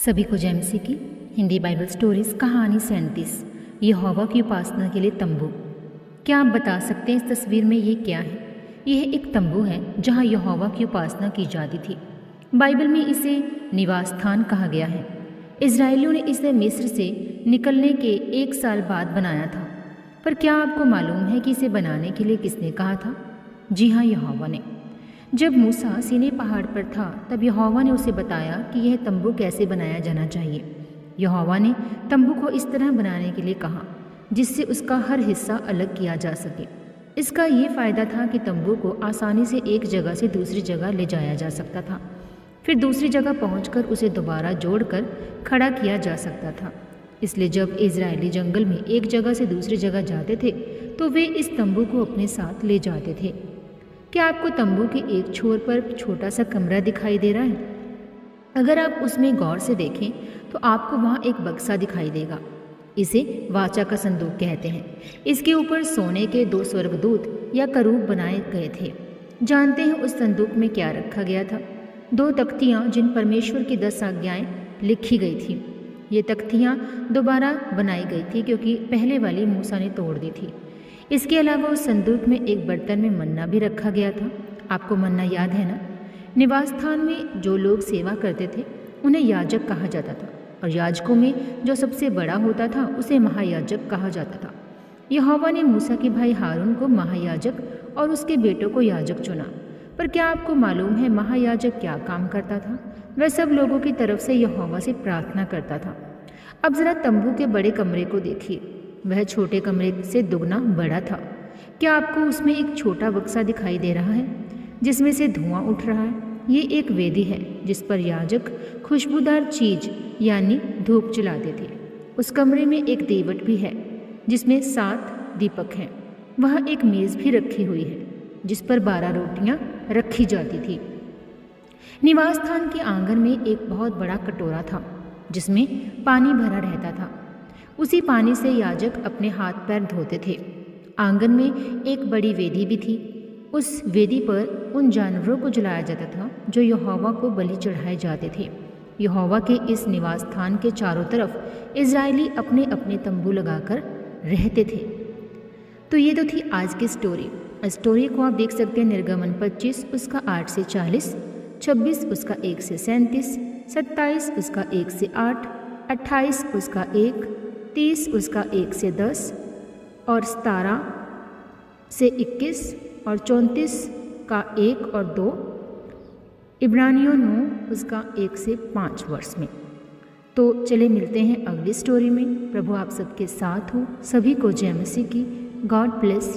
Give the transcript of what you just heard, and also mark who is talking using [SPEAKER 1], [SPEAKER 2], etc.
[SPEAKER 1] सभी को जय मसीह की। हिंदी बाइबल स्टोरीज कहानी 37 यहोवा की उपासना के लिए तंबू। क्या आप बता सकते हैं इस तस्वीर में ये क्या है? यह एक तंबू है जहाँ यहोवा की उपासना की जाती थी। बाइबल में इसे निवास स्थान कहा गया है। इजरायलियों ने इसे मिस्र से निकलने के 1 साल बाद बनाया था। पर क्या आपको मालूम है कि इसे बनाने के लिए किसने कहा था? जी हाँ, यहोवा ने। जब मूसा सीनै पहाड़ पर था तब यहोवा ने उसे बताया कि यह तंबू कैसे बनाया जाना चाहिए। यहोवा ने तंबू को इस तरह बनाने के लिए कहा जिससे उसका हर हिस्सा अलग किया जा सके। इसका ये फ़ायदा था कि तंबू को आसानी से एक जगह से दूसरी जगह ले जाया जा सकता था, फिर दूसरी जगह पहुंचकर उसे दोबारा जोड़कर खड़ा किया जा सकता था। इसलिए जब इजरायली जंगल में एक जगह से दूसरी जगह जाते थे तो वे इस तंबू को अपने साथ ले जाते थे। क्या आपको तंबू के एक छोर पर छोटा सा कमरा दिखाई दे रहा है? अगर आप उसमें गौर से देखें तो आपको वहाँ एक बक्सा दिखाई देगा। इसे वाचा का संदूक कहते हैं। इसके ऊपर सोने के 2 स्वर्गदूत या करूब बनाए गए थे। जानते हैं उस संदूक में क्या रखा गया था? 2 तख्तियाँ जिन परमेश्वर की 10 आज्ञाएँ लिखी गई थी। ये तख्तियाँ दोबारा बनाई गई थी क्योंकि पहले वाली मूसा ने तोड़ दी थी। इसके अलावा उस संदूक में एक बर्तन में मन्ना भी रखा गया था। आपको मन्ना याद है ना? निवास स्थान में जो लोग सेवा करते थे उन्हें याजक कहा जाता था, और याजकों में जो सबसे बड़ा होता था उसे महायाजक कहा जाता था। यहोवा ने मूसा के भाई हारून को महायाजक और उसके बेटों को याजक चुना। पर क्या आपको मालूम है महायाजक क्या काम करता था? वह सब लोगों की तरफ से यहोवा से प्रार्थना करता था। अब जरा तंबू के बड़े कमरे को देखिए। वह छोटे कमरे से दुगना बड़ा था। क्या आपको उसमें एक छोटा बक्सा दिखाई दे रहा है जिसमें से धुआं उठ रहा है? ये एक वेदी है जिस पर याजक खुशबूदार चीज यानी धूप जलाते थे। उस कमरे में एक दीवट भी है जिसमें 7 दीपक हैं। वहाँ एक मेज़ भी रखी हुई है जिस पर 12 रोटियाँ रखी जाती थी। निवास स्थान के आंगन में एक बहुत बड़ा कटोरा था जिसमें पानी भरा रहता था। उसी पानी से याजक अपने हाथ पैर धोते थे। आंगन में एक बड़ी वेदी भी थी। उस वेदी पर उन जानवरों को जलाया जाता था जो यहोवा को बलि चढ़ाए जाते थे। यहोवा के इस निवास स्थान के चारों तरफ इजरायली अपने अपने तंबू लगाकर रहते थे। तो ये तो थी आज की स्टोरी को आप देख सकते हैं निर्गमन 25 उसका 8 से 40, 26 उसका 1 से 37, 27 उसका 1 से 8, 28 उसका 1, 30 उसका 1 से 10 और 17 से 21 और 34 का 1 और 2, इब्रानियों 9 उसका 1 से 5 वर्ष में। तो चले मिलते हैं अगली स्टोरी में। प्रभु आप सबके साथ हो। सभी को जय मसीह की। God bless.